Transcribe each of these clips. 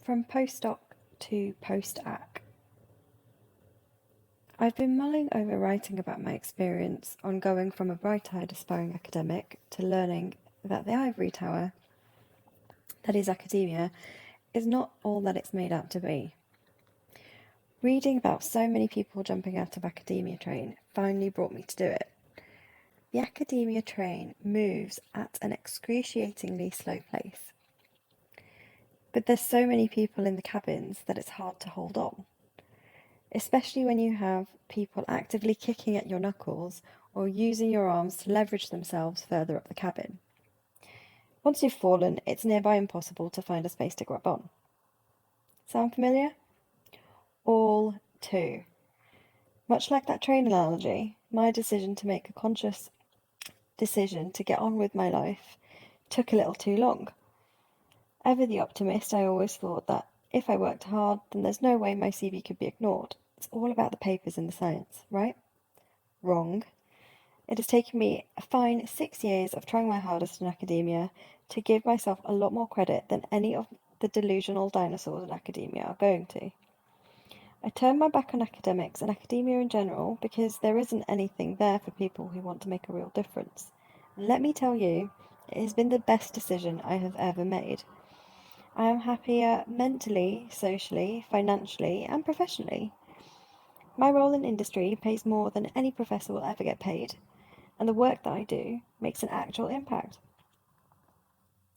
From postdoc to postdoc. I've been mulling over writing about my experience on going from a bright-eyed aspiring academic to learning that the ivory tower, that is academia, is not all that it's made out to be. Reading about so many people jumping out of academia train finally brought me to do it. The academia train moves at an excruciatingly slow pace. But there's so many people in the cabins that it's hard to hold on. Especially when you have people actively kicking at your knuckles or using your arms to leverage themselves further up the cabin. Once you've fallen, it's nearby impossible to find a space to grab on. Sound familiar? All too. Much like that train analogy, my decision to make a conscious decision to get on with my life took a little too long. Ever the optimist, I always thought that if I worked hard, then there's no way my CV could be ignored. It's all about the papers and the science, right? Wrong. It has taken me a fine 6 years of trying my hardest in academia to give myself a lot more credit than any of the delusional dinosaurs in academia are going to. I turned my back on academics and academia in general because there isn't anything there for people who want to make a real difference. And let me tell you, it has been the best decision I have ever made. I am happier mentally, socially, financially, and professionally. My role in industry pays more than any professor will ever get paid, and the work that I do makes an actual impact.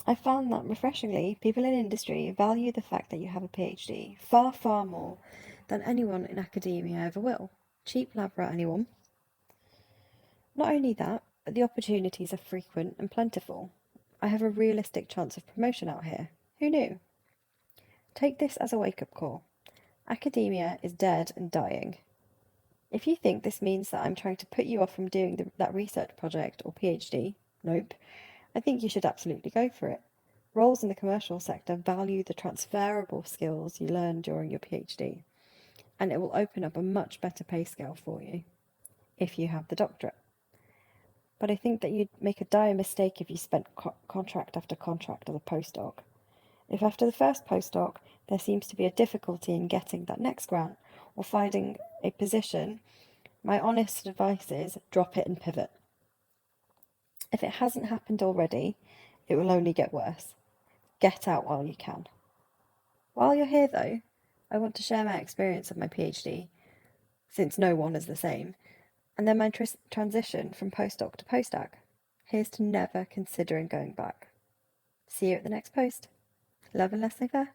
I found that, refreshingly, people in industry value the fact that you have a PhD far, far more than anyone in academia ever will. Cheap lab rat, anyone? Not only that, but the opportunities are frequent and plentiful. I have a realistic chance of promotion out here. Who knew? Take this as a wake-up call. Academia is dead and dying. If you think this means that I'm trying to put you off from doing that research project or PhD, nope. I think you should absolutely go for it. Roles in the commercial sector value the transferable skills you learn during your PhD, and it will open up a much better pay scale for you if you have the doctorate. But I think that you'd make a dire mistake if you spent contract after contract as a postdoc. If after the first postdoc there seems to be a difficulty in getting that next grant or finding a position, my honest advice is drop it and pivot. If it hasn't happened already, it will only get worse. Get out while you can. While you're here though, I want to share my experience of my PhD, since no one is the same, and then my transition from postdoc to postdoc. Here's to never considering going back. See you at the next post. Love and laissez faire.